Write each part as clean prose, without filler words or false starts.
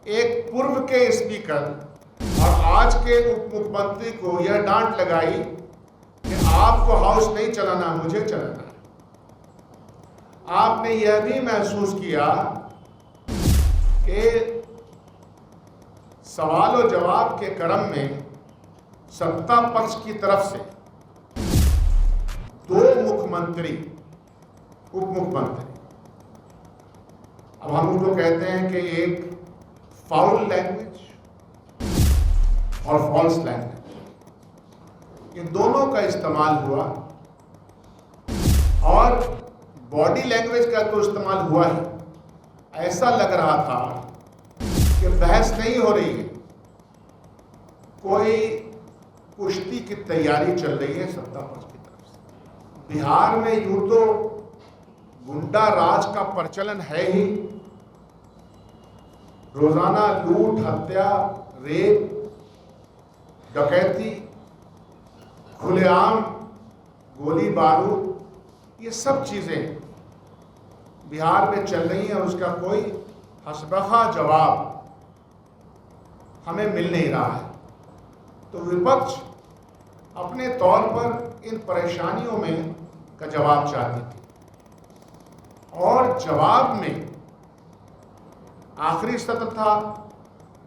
एक पूर्व के स्पीकर और आज के उप मुख्यमंत्री को यह डांट लगाई कि आपको हाउस नहीं चलाना, मुझे चलाना है। आपने यह भी महसूस किया कि सवाल और जवाब के क्रम में सत्ता पक्ष की तरफ से दो मुख्यमंत्री, उप मुख्यमंत्री, अब हम उनको कहते हैं कि एक फाउल लैंग्वेज और फॉल्स लैंग्वेज, इन दोनों का इस्तेमाल हुआ और बॉडी लैंग्वेज का तो इस्तेमाल हुआ ही। ऐसा लग रहा था कि बहस नहीं हो रही है, कोई कुश्ती की तैयारी चल रही है सत्ता पक्ष की तरफ से। बिहार में यूं तो गुंडा राज का प्रचलन है ही, रोजाना लूट, हत्या, रेप, डकैती, खुलेआम गोली बारूद, ये सब चीजें बिहार में चल रही हैं और उसका कोई हसबखा जवाब हमें मिल नहीं रहा है। तो विपक्ष अपने तौर पर इन परेशानियों में का जवाब चाहती थी और जवाब में आखिरी सत्र था,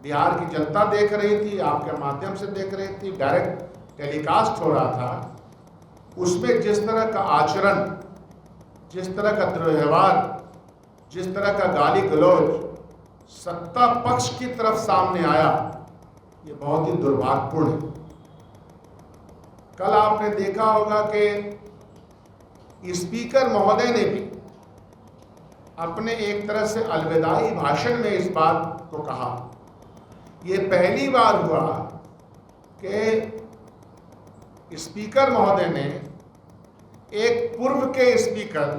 बिहार की जनता देख रही थी, आपके माध्यम से देख रही थी, डायरेक्ट टेलीकास्ट हो रहा था। उसमें जिस तरह का आचरण, जिस तरह का दुर्व्यवहार, जिस तरह का गाली गलौज सत्ता पक्ष की तरफ सामने आया, ये बहुत ही दुर्भाग्यपूर्ण है। कल आपने देखा होगा कि स्पीकर महोदय ने भी अपने एक तरह से अलविदाई भाषण में इस बात को कहा। ये पहली बार हुआ कि स्पीकर महोदय ने एक पूर्व के स्पीकर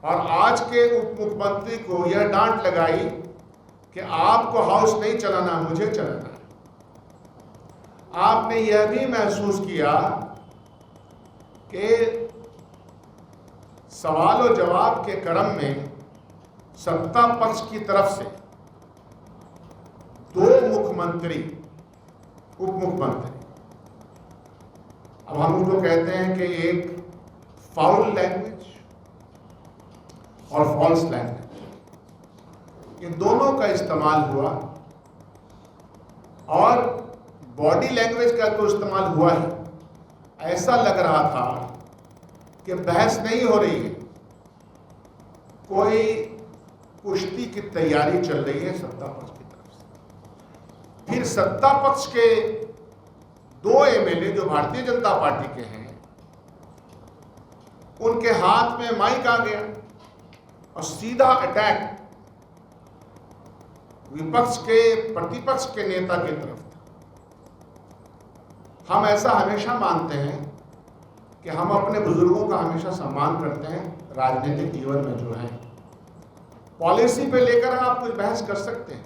और आज के उप मुख्यमंत्री को यह डांट लगाई कि आपको हाउस नहीं चलाना, मुझे चलाना है। आपने यह भी महसूस किया कि सवाल और जवाब के क्रम में सत्ता पक्ष की तरफ से दो मुख्यमंत्री, उप मुख्यमंत्री, अब हम उनको कहते हैं कि एक फाउल लैंग्वेज और फॉल्स लैंग्वेज, इन दोनों का इस्तेमाल हुआ और बॉडी लैंग्वेज का तो इस्तेमाल हुआ ही। ऐसा लग रहा था कि बहस नहीं हो रही है, कोई कुश्ती की तैयारी चल रही है सत्ता पक्ष की तरफ से। फिर सत्ता पक्ष के दो एमएलए जो भारतीय जनता पार्टी के हैं, उनके हाथ में माइक आ गया और सीधा अटैक विपक्ष के, प्रतिपक्ष के नेता की तरफ था। हम ऐसा हमेशा मानते हैं कि हम अपने बुजुर्गों का हमेशा सम्मान करते हैं राजनीतिक जीवन में जो है। पॉलिसी पे लेकर आप कुछ बहस कर सकते हैं,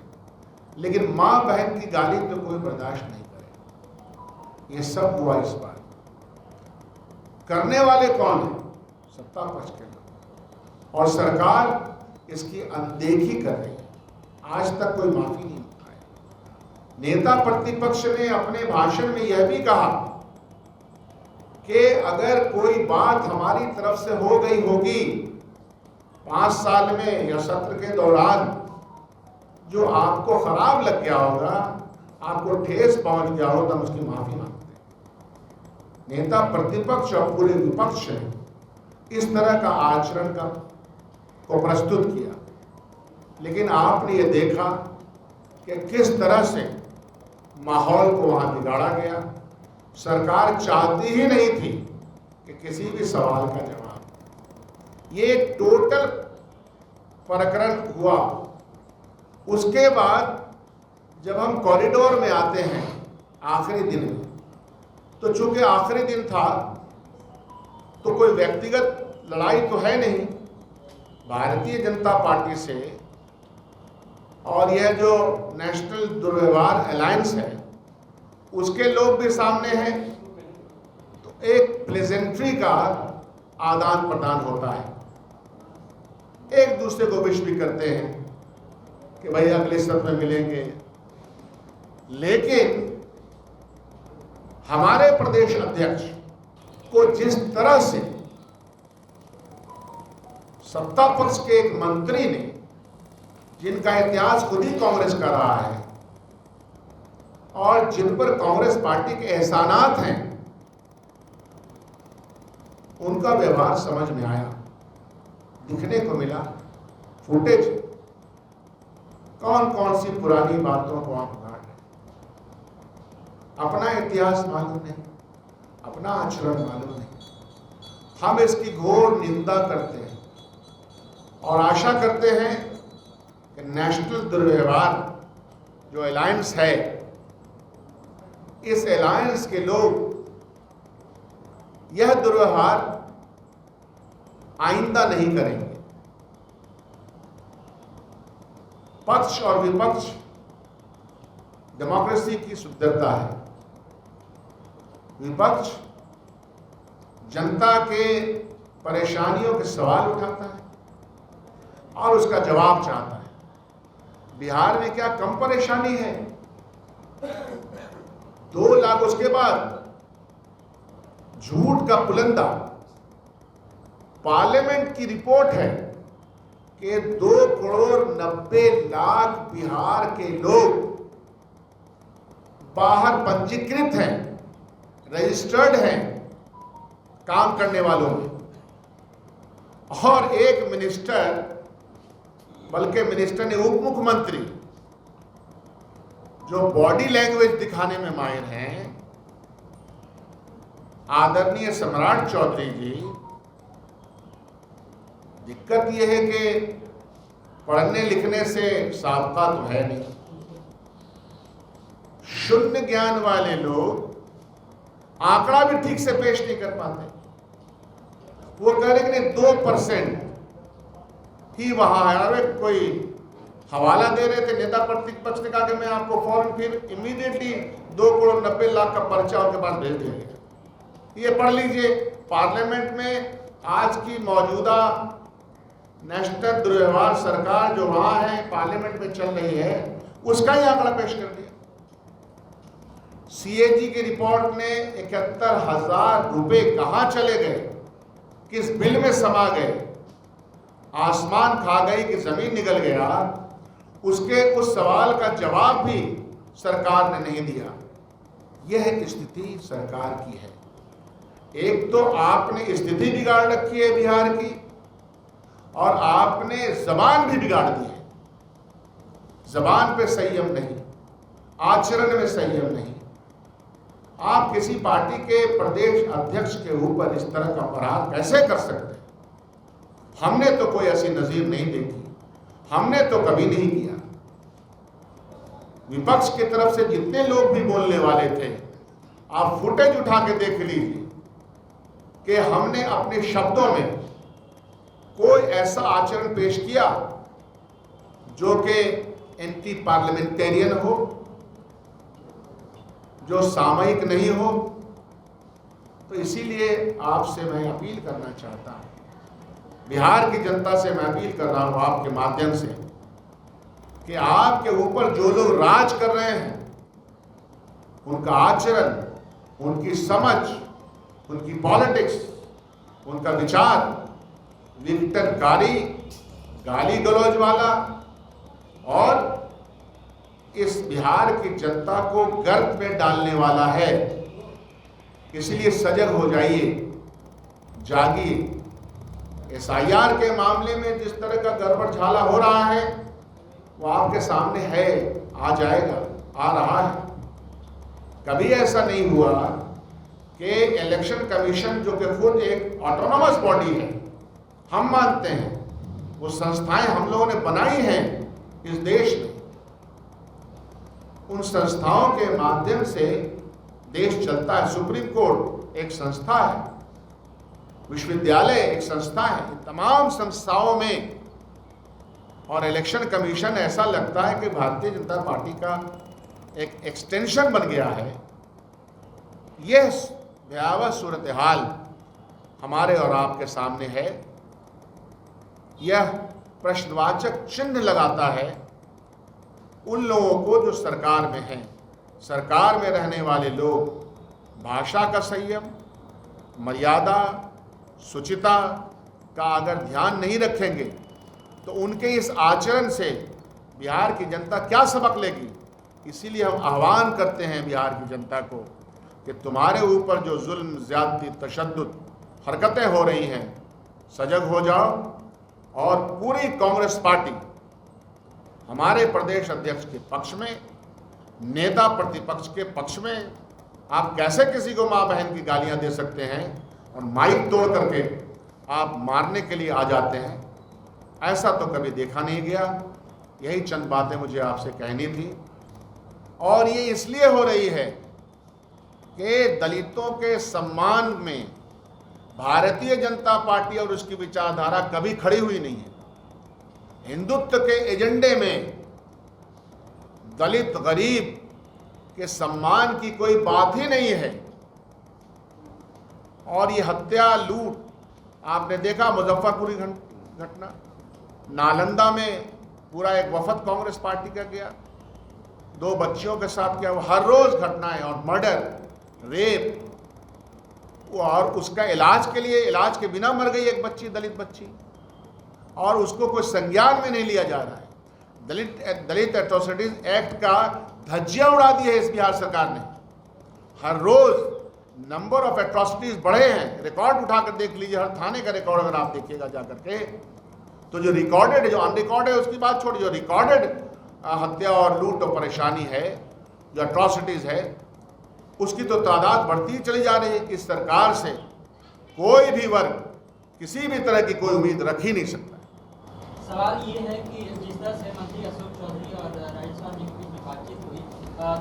लेकिन मां बहन की गाली तो कोई बर्दाश्त नहीं करेगा। ये सब हुआ इस बार। करने वाले कौन है? सत्ता पक्ष के लोग, और सरकार इसकी अनदेखी कर रही है। आज तक कोई माफी नहीं मांगा। नेता प्रतिपक्ष ने अपने भाषण में यह भी कहा कि अगर कोई बात हमारी तरफ से हो गई होगी 5 साल में या सत्र के दौरान, जो आपको खराब लग गया होगा, आपको ठेस पहुंच गया हो, तो हम उसकी माफी मांगते हैं। नेता प्रतिपक्ष और पूरे विपक्ष ने इस तरह का आचरण को प्रस्तुत किया, लेकिन आपने ये देखा कि किस तरह से माहौल को वहां बिगाड़ा गया। सरकार चाहती ही नहीं थी कि किसी भी सवाल का जवाब। ये टोटल प्रकरण हुआ। उसके बाद जब हम कॉरिडोर में आते हैं आखिरी दिन में, तो चूंकि आखिरी दिन था तो कोई व्यक्तिगत लड़ाई तो है नहीं। भारतीय जनता पार्टी से और यह जो नेशनल दुर्व्यवहार अलायंस है, उसके लोग भी सामने हैं, तो एक प्लेजेंट्री का आदान प्रदान होता है। एक दूसरे को विश भी करते हैं कि भाई अगले सत्र में मिलेंगे, लेकिन हमारे प्रदेश अध्यक्ष को जिस तरह से सत्ता पक्ष के एक मंत्री ने, जिनका इतिहास खुद ही कांग्रेस का रहा है और जिन पर कांग्रेस पार्टी के एहसानात हैं, उनका व्यवहार समझ में आया, दिखने को मिला फुटेज। कौन कौन सी पुरानी बातों को आप उघाड़ रहे, अपना इतिहास मालूम नहीं, अपना आचरण मालूम नहीं। हम इसकी घोर निंदा करते हैं और आशा करते हैं कि नेशनल दुर्व्यवहार जो अलायंस है, इस अलायंस के लोग यह दुर्व्यवहार आइंदा नहीं करेंगे। पक्ष और विपक्ष डेमोक्रेसी की सुंदरता है। विपक्ष जनता के परेशानियों के सवाल उठाता है और उसका जवाब चाहता है। बिहार में क्या कम परेशानी है? 2 लाख, उसके बाद झूठ का पुलंदा। पार्लियामेंट की रिपोर्ट है कि 2,90,00,000 बिहार के लोग बाहर पंजीकृत हैं, रजिस्टर्ड हैं काम करने वालों में, और एक मिनिस्टर, बल्कि मिनिस्टर ने उप मुख्यमंत्री, जो बॉडी लैंग्वेज दिखाने में माहिर हैं, आदरणीय सम्राट चौधरी जी, दिक्कत यह है कि पढ़ने लिखने से साबका तो है नहीं। शून्य ज्ञान वाले लोग आंकड़ा भी ठीक से पेश नहीं कर पाते। वो कह रहे कि 2% ही वहां है। अरे कोई हवाला दे रहे थे नेता प्रतिपक्ष ने, कहा कि मैं आपको फौरन फिर इमीडिएटली 2,90,00,000 का पर्चा उनके पास भेज देंगे, ये पढ़ लीजिए। पार्लियामेंट में आज की मौजूदा नेशनल दुर्व्यवहार सरकार जो वहां है, पार्लियामेंट में चल रही है, उसका ही आंकड़ा पेश कर दिया। सीएजी की रिपोर्ट ने 71,000 रुपए कहां चले गए, किस बिल में समा गए, आसमान खा गई कि जमीन निकल गया, उसके उस सवाल का जवाब भी सरकार ने नहीं दिया। यह स्थिति सरकार की है। एक तो आपने स्थिति बिगाड़ रखी है बिहार की, और आपने जबान भी बिगाड़ दी है। जबान पे संयम नहीं, आचरण में संयम नहीं। आप किसी पार्टी के प्रदेश अध्यक्ष के ऊपर इस तरह का प्रहार कैसे कर सकते हैं? हमने तो कोई ऐसी नजीर नहीं देखी, हमने तो कभी नहीं किया। विपक्ष की तरफ से जितने लोग भी बोलने वाले थे, आप फुटेज उठा के देख लीजिए कि हमने अपने शब्दों में कोई ऐसा आचरण पेश किया जो कि एंटी पार्लियामेंटेरियन हो, जो सामयिक नहीं हो। तो इसीलिए आपसे मैं अपील करना चाहता हूं, बिहार की जनता से मैं अपील कर रहा हूं आपके माध्यम से, कि आपके ऊपर जो लोग राज कर रहे हैं, उनका आचरण, उनकी समझ, उनकी पॉलिटिक्स, उनका विचार विघटनकारी, गाली गलौज वाला और इस बिहार की जनता को गर्त में डालने वाला है। इसलिए सजग हो जाइए, जागिए। एसआईआर के मामले में जिस तरह का गड़बड़झाला हो रहा है, वो आपके सामने है, आ जाएगा, आ रहा है। कभी ऐसा नहीं हुआ कि इलेक्शन कमीशन, जो कि खुद एक ऑटोनोमस बॉडी है, हम मानते हैं, वो संस्थाएं हम लोगों ने बनाई हैं इस देश में, उन संस्थाओं के माध्यम से देश चलता है। सुप्रीम कोर्ट एक संस्था है, विश्वविद्यालय एक संस्था है। तमाम संस्थाओं में और इलेक्शन कमीशन ऐसा लगता है कि भारतीय जनता पार्टी का एक एक्सटेंशन बन गया है। यह भयावह सूरत हाल हमारे और आपके सामने है। यह प्रश्नवाचक चिन्ह लगाता है उन लोगों को जो सरकार में हैं, सरकार में रहने वाले लोग भाषा का संयम, मर्यादा, शुचिता का अगर ध्यान नहीं रखेंगे तो उनके इस आचरण से बिहार की जनता क्या सबक लेगी। इसीलिए हम आह्वान करते हैं बिहार की जनता को कि तुम्हारे ऊपर जो जुल्म, ज़्यादती, तशद्दुद हरकतें हो रही हैं, सजग हो जाओ। और पूरी कांग्रेस पार्टी हमारे प्रदेश अध्यक्ष के पक्ष में, नेता प्रतिपक्ष के पक्ष में। आप कैसे किसी को माँ बहन की गालियां दे सकते हैं और माइक तोड़ करके आप मारने के लिए आ जाते हैं? ऐसा तो कभी देखा नहीं गया। यही चंद बातें मुझे आपसे कहनी थी। और ये इसलिए हो रही है कि दलितों के सम्मान में भारतीय जनता पार्टी और उसकी विचारधारा कभी खड़ी हुई नहीं है। हिंदुत्व के एजेंडे में दलित, गरीब के सम्मान की कोई बात ही नहीं है। और ये हत्या, लूट, आपने देखा मुजफ्फरपुरी घटना, नालंदा में पूरा एक वफद कांग्रेस पार्टी का गया, 2 बच्चियों के साथ क्या, हर रोज घटनाएं और मर्डर, रेप, और उसका इलाज के लिए, इलाज के बिना मर गई एक बच्ची, दलित बच्ची, और उसको कोई संज्ञान में नहीं लिया जा रहा है। दलित एट्रोसिटीज एक्ट का धज्जियां उड़ा दी है इस बिहार सरकार ने। हर रोज नंबर ऑफ एट्रोसिटीज बढ़े हैं। रिकॉर्ड उठाकर देख लीजिए, हर थाने का रिकॉर्ड अगर आप देखिएगा जाकर के, तो जो रिकॉर्डेड है, जो अनरिकॉर्ड है उसकी बात छोड़िए, जो रिकॉर्डेड हत्या और लूट और परेशानी है, जो एट्रोसिटीज है, उसकी तो तादाद बढ़ती ही चली जा रही है कि इस सरकार से कोई भी वर्ग किसी भी तरह की कोई उम्मीद रख ही नहीं सकता। सवाल ये है कि जिस तरह से मंत्री अशोक चौधरी और राजस्थान जी के बीच में बातचीत हुई,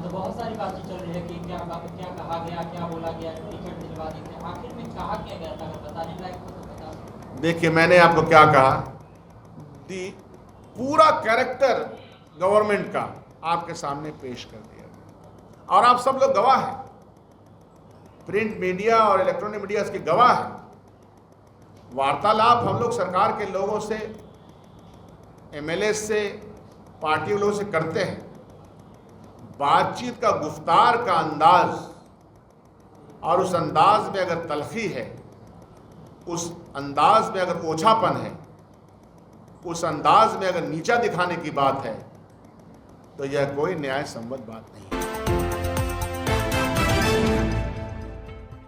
तो बहुत सारी बातचीत चल रही है कि क्या कहा गया, क्या बोला गया, टिकट दिलवा देते, आखिर में कहा क्या गया था, अगर बताने लायक हो तो बता। देखिए, मैंने आपको क्या कहा, पूरा कैरेक्टर गवर्नमेंट का आपके सामने पेश कर दिया और आप सब लोग गवाह हैं। प्रिंट मीडिया और इलेक्ट्रॉनिक मीडिया इसके गवाह है। वार्तालाप हम लोग सरकार के लोगों से, एमएलए से, पार्टी लोगों से करते हैं। बातचीत का गुफ्तार का अंदाज और उस अंदाज में अगर तलखी है, उस अंदाज में अगर ओछापन है, उस अंदाज में अगर नीचा दिखाने की बात है, तो यह कोई न्याय संगत बात नहीं है।